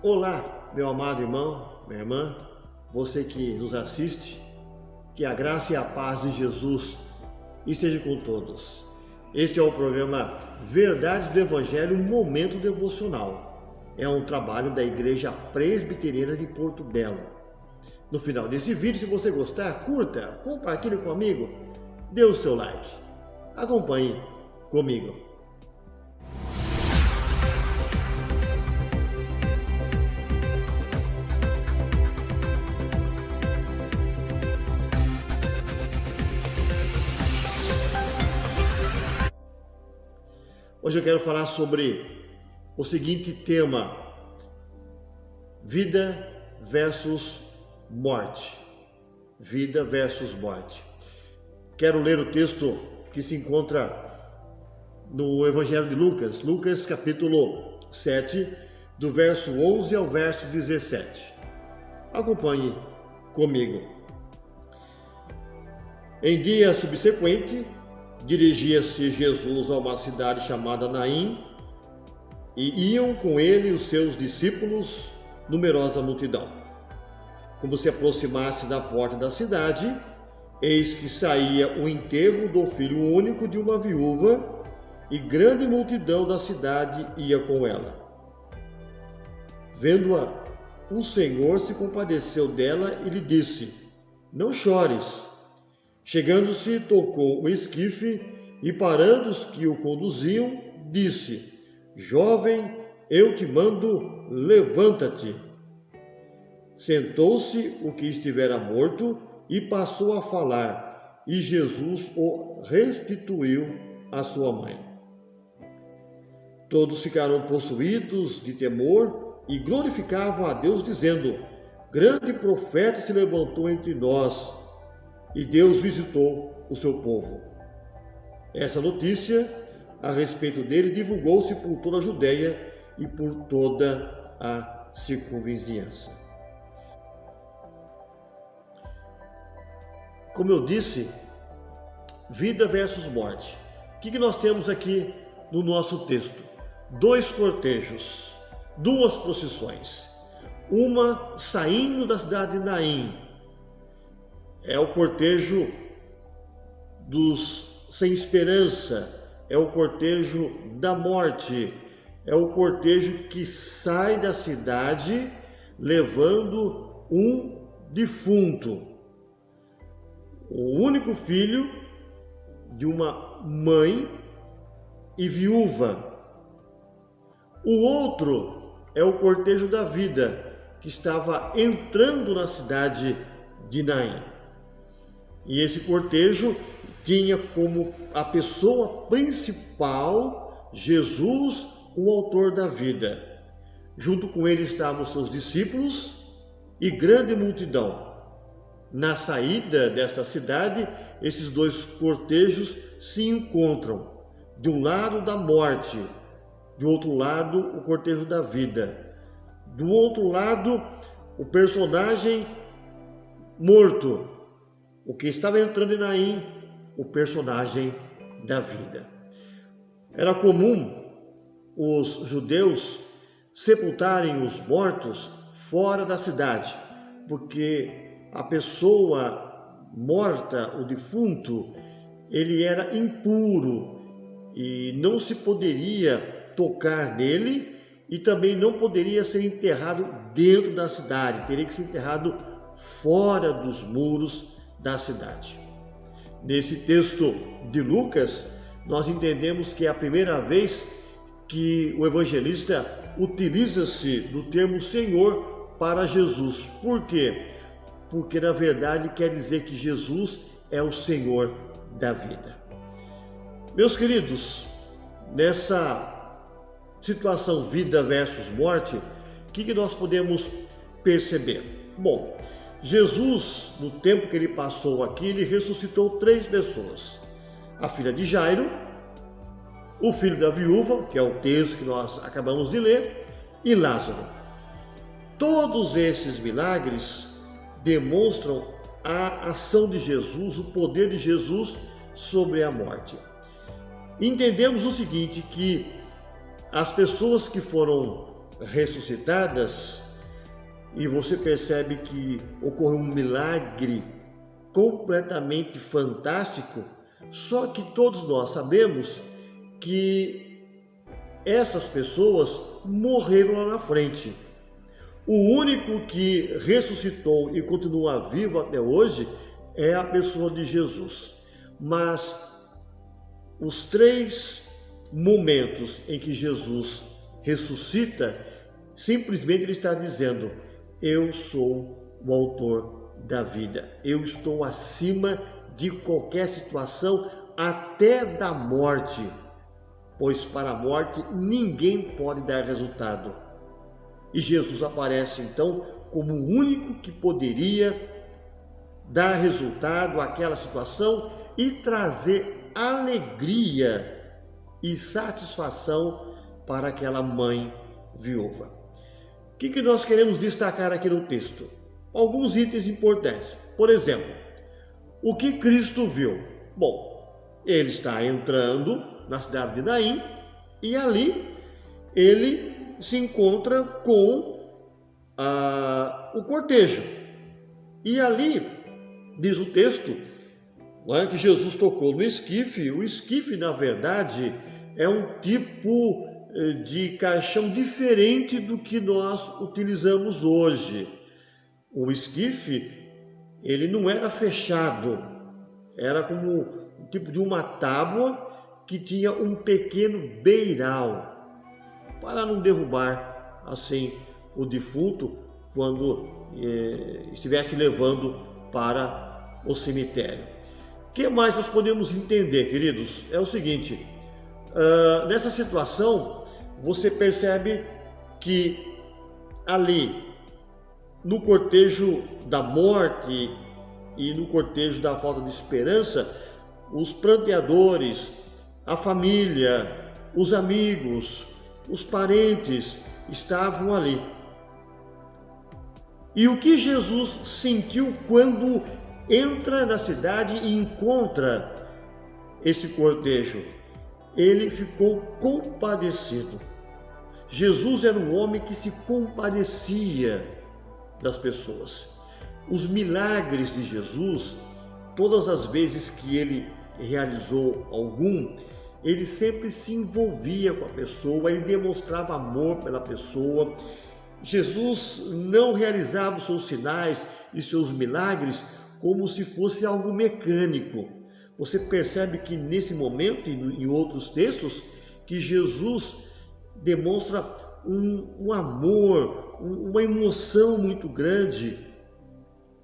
Olá, meu amado irmão, minha irmã, você que nos assiste, que a graça e a paz de Jesus esteja com todos. Este é o programa Verdades do Evangelho, Momento Devocional. É um trabalho da Igreja Presbiteriana de Porto Belo. No final desse vídeo, se você gostar, curta, compartilhe com um amigo, dê o seu like. Acompanhe comigo. Hoje eu quero falar sobre o seguinte tema: vida versus morte. Vida versus morte. Quero ler o texto que se encontra no Evangelho de Lucas, Lucas capítulo 7, do verso 11 ao verso 17. Acompanhe comigo. Em dia subsequente, dirigia-se Jesus a uma cidade chamada Naim, e iam com ele os seus discípulos, numerosa multidão. Como se aproximasse da porta da cidade, eis que saía o enterro do filho único de uma viúva, e grande multidão da cidade ia com ela. Vendo-a, o Senhor se compadeceu dela e lhe disse: não chores. Chegando-se, tocou o esquife e, parando os que o conduziam, disse: jovem, eu te mando, levanta-te. Sentou-se o que estivera morto e passou a falar, e Jesus o restituiu à sua mãe. Todos ficaram possuídos de temor e glorificavam a Deus, dizendo: grande profeta se levantou entre nós, e Deus visitou o seu povo. Essa notícia a respeito dele divulgou-se por toda a Judeia e por toda a circunvizinhança. Como eu disse, vida versus morte. O que nós temos aqui no nosso texto? Dois cortejos, duas procissões. Uma saindo da cidade de Naim. É o cortejo dos sem esperança, é o cortejo da morte, é o cortejo que sai da cidade levando um defunto, o único filho de uma mãe e viúva. O outro é o cortejo da vida, que estava entrando na cidade de Naim. E esse cortejo tinha como a pessoa principal Jesus, o autor da vida. Junto com ele estavam seus discípulos e grande multidão. Na saída desta cidade, esses dois cortejos se encontram. De um lado da morte, do outro lado o cortejo da vida. Do outro lado, o personagem morto, o que estava entrando em Naim, o personagem da vida. Era comum os judeus sepultarem os mortos fora da cidade, porque a pessoa morta, o defunto, ele era impuro e não se poderia tocar nele, e também não poderia ser enterrado dentro da cidade, teria que ser enterrado fora dos muros da cidade. Nesse texto de Lucas, nós entendemos que é a primeira vez que o evangelista utiliza-se do termo Senhor para Jesus. Por quê? Porque na verdade quer dizer que Jesus é o Senhor da vida. Meus queridos, nessa situação vida versus morte, o que nós podemos perceber? Bom, Jesus, no tempo que ele passou aqui, ele ressuscitou 3 pessoas. A filha de Jairo, o filho da viúva, que é o texto que nós acabamos de ler, e Lázaro. Todos esses milagres demonstram a ação de Jesus, o poder de Jesus sobre a morte. Entendemos o seguinte, que as pessoas que foram ressuscitadas, e você percebe que ocorreu um milagre completamente fantástico, só que todos nós sabemos que essas pessoas morreram lá na frente. O único que ressuscitou e continua vivo até hoje é a pessoa de Jesus. Mas os 3 momentos em que Jesus ressuscita, simplesmente ele está dizendo: eu sou o autor da vida. Eu estou acima de qualquer situação, até da morte, pois para a morte ninguém pode dar resultado. E Jesus aparece então como o único que poderia dar resultado àquela situação e trazer alegria e satisfação para aquela mãe viúva. O que nós queremos destacar aqui no texto? Alguns itens importantes. Por exemplo, o que Cristo viu? Bom, ele está entrando na cidade de Naim e ali ele se encontra com o cortejo. E ali, diz o texto, que Jesus tocou no esquife. O esquife, na verdade, é um tipo de caixão diferente do que nós utilizamos hoje. O esquife, ele não era fechado, era como um tipo de uma tábua que tinha um pequeno beiral, para não derrubar assim o defunto quando estivesse levando para o cemitério. O que mais nós podemos entender, queridos? É o seguinte, nessa situação você percebe que ali no cortejo da morte e no cortejo da falta de esperança, os pranteadores, a família, os amigos, os parentes estavam ali. E o que Jesus sentiu quando entra na cidade e encontra esse cortejo? Ele ficou compadecido. Jesus era um homem que se compadecia das pessoas. Os milagres de Jesus, todas as vezes que ele realizou algum, ele sempre se envolvia com a pessoa, ele demonstrava amor pela pessoa. Jesus não realizava os seus sinais e seus milagres como se fosse algo mecânico. Você percebe que nesse momento e em outros textos, que Jesus demonstra um amor, uma emoção muito grande,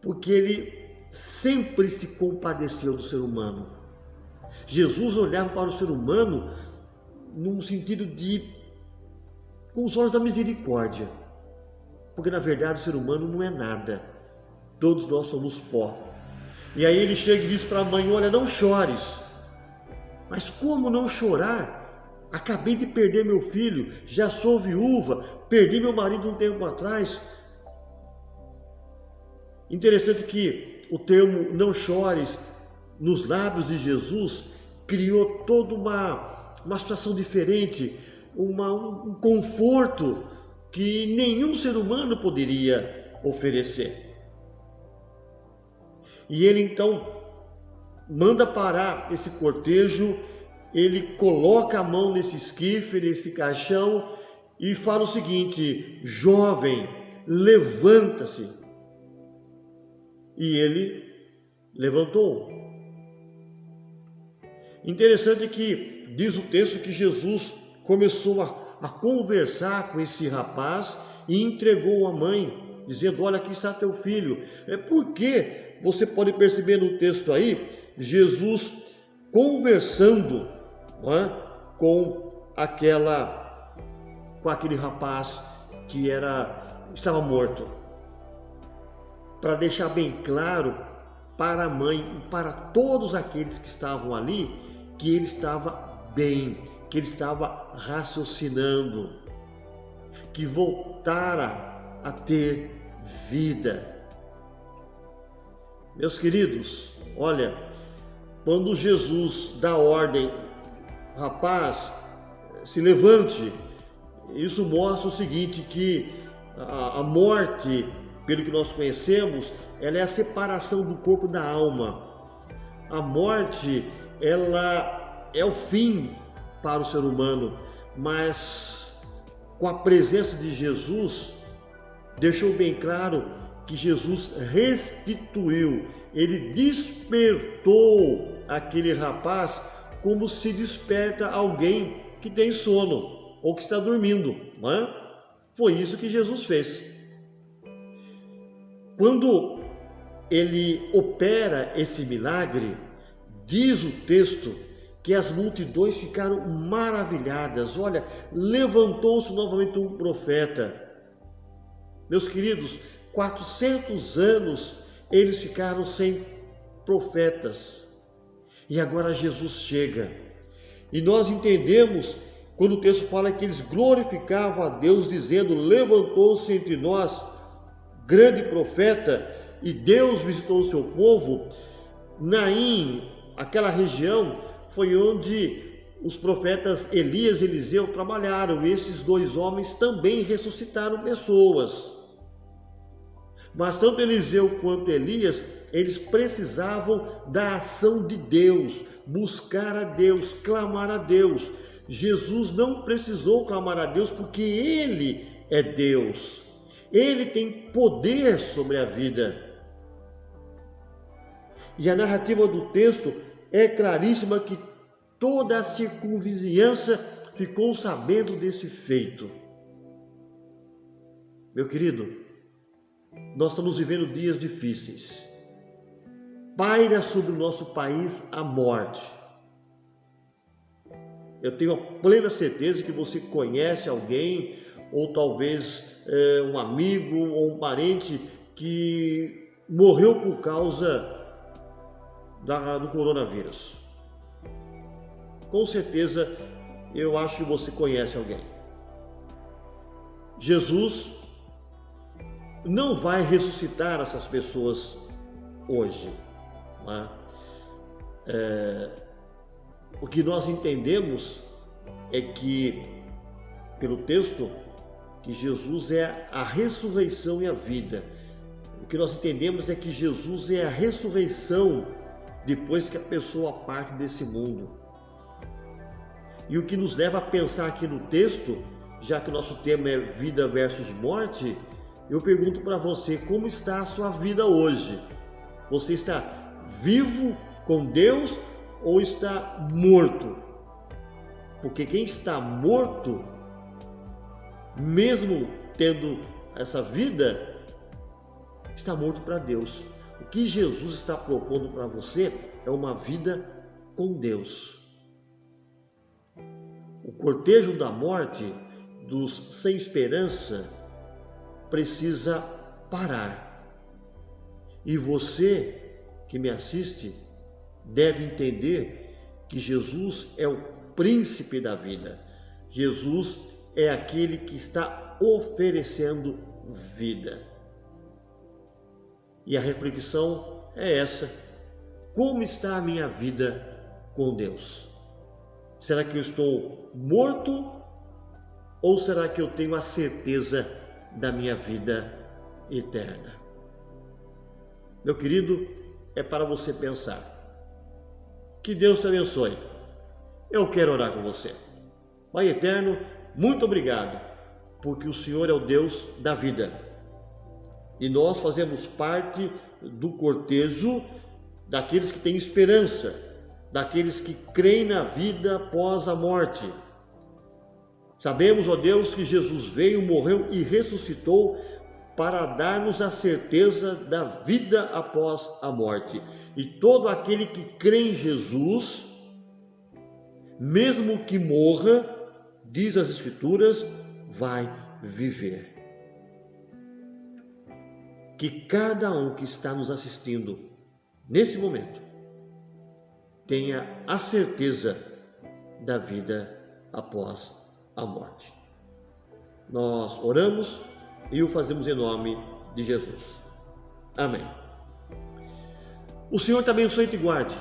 porque ele sempre se compadeceu do ser humano. Jesus olhava para o ser humano num sentido com os olhos da misericórdia, porque na verdade o ser humano não é nada, todos nós somos pó. E aí ele chega e diz para a mãe: olha, não chores. Mas como não chorar? Acabei de perder meu filho, já sou viúva, perdi meu marido um tempo atrás. Interessante que o termo não chores nos lábios de Jesus criou toda uma situação diferente, um conforto que nenhum ser humano poderia oferecer. E ele então manda parar esse cortejo, ele coloca a mão nesse esquife, nesse caixão e fala o seguinte: jovem, levanta-se. E ele levantou. Interessante que diz o texto que Jesus começou a conversar com esse rapaz e entregou a mãe, dizendo: olha, aqui está teu filho. Porque você pode perceber no texto aí, Jesus conversando com aquele rapaz que estava morto, para deixar bem claro para a mãe e para todos aqueles que estavam ali que ele estava bem, que ele estava raciocinando, que voltara a ter vida. Meus queridos, olha, quando Jesus dá ordem: rapaz, se levante, Isso mostra o seguinte, que a morte, pelo que nós conhecemos, ela é a separação do corpo da alma. A morte, ela é o fim para o ser humano, mas com a presença de Jesus, deixou bem claro que Jesus restituiu, ele despertou aquele rapaz como se desperta alguém que tem sono ou que está dormindo, não é? Foi isso que Jesus fez. Quando ele opera esse milagre, diz o texto que as multidões ficaram maravilhadas. Olha, levantou-se novamente um profeta. Meus queridos, 400 anos eles ficaram sem profetas. E agora Jesus chega. E nós entendemos quando o texto fala que eles glorificavam a Deus, dizendo: levantou-se entre nós grande profeta, e Deus visitou o seu povo. Naim, aquela região, foi onde os profetas Elias e Eliseu trabalharam. Esses dois homens também ressuscitaram pessoas. Mas tanto Eliseu quanto Elias, eles precisavam da ação de Deus, buscar a Deus, clamar a Deus. Jesus não precisou clamar a Deus porque Ele é Deus. Ele tem poder sobre a vida. E a narrativa do texto é claríssima que toda a circunvizinhança ficou sabendo desse feito. Meu querido, nós estamos vivendo dias difíceis. Paira sobre o nosso país a morte. Eu tenho a plena certeza que você conhece alguém, ou talvez um amigo ou um parente que morreu por causa do coronavírus. Com certeza, eu acho que você conhece alguém. Jesus não vai ressuscitar essas pessoas hoje. Não é? O que nós entendemos é que, pelo texto, que Jesus é a ressurreição e a vida. O que nós entendemos é que Jesus é a ressurreição depois que a pessoa parte desse mundo. E o que nos leva a pensar aqui no texto, já que o nosso tema é vida versus morte, eu pergunto para você: como está a sua vida hoje? Você está vivo com Deus ou está morto? Porque quem está morto, mesmo tendo essa vida, está morto para Deus. O que Jesus está propondo para você é uma vida com Deus. O cortejo da morte dos sem esperança precisa parar. E você que me assiste deve entender que Jesus é o príncipe da vida. Jesus é aquele que está oferecendo vida. E a reflexão é essa: como está a minha vida com Deus? Será que eu estou morto ou será que eu tenho a certeza da minha vida eterna? Meu querido, é para você pensar. Que Deus te abençoe. Eu quero orar com você. Pai eterno, muito obrigado, porque o Senhor é o Deus da vida. E nós fazemos parte do cortejo daqueles que têm esperança, daqueles que creem na vida após a morte. Sabemos, ó Deus, que Jesus veio, morreu e ressuscitou para dar-nos a certeza da vida após a morte. E todo aquele que crê em Jesus, mesmo que morra, diz as Escrituras, vai viver. Que cada um que está nos assistindo nesse momento tenha a certeza da vida após a morte. Nós oramos e o fazemos em nome de Jesus. Amém. O Senhor te abençoe e te guarde.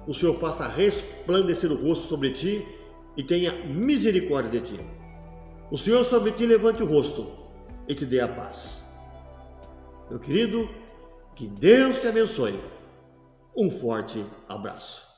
O Senhor faça resplandecer o rosto sobre ti e tenha misericórdia de ti. O Senhor sobre ti levante o rosto e te dê a paz. Meu querido, que Deus te abençoe. Um forte abraço.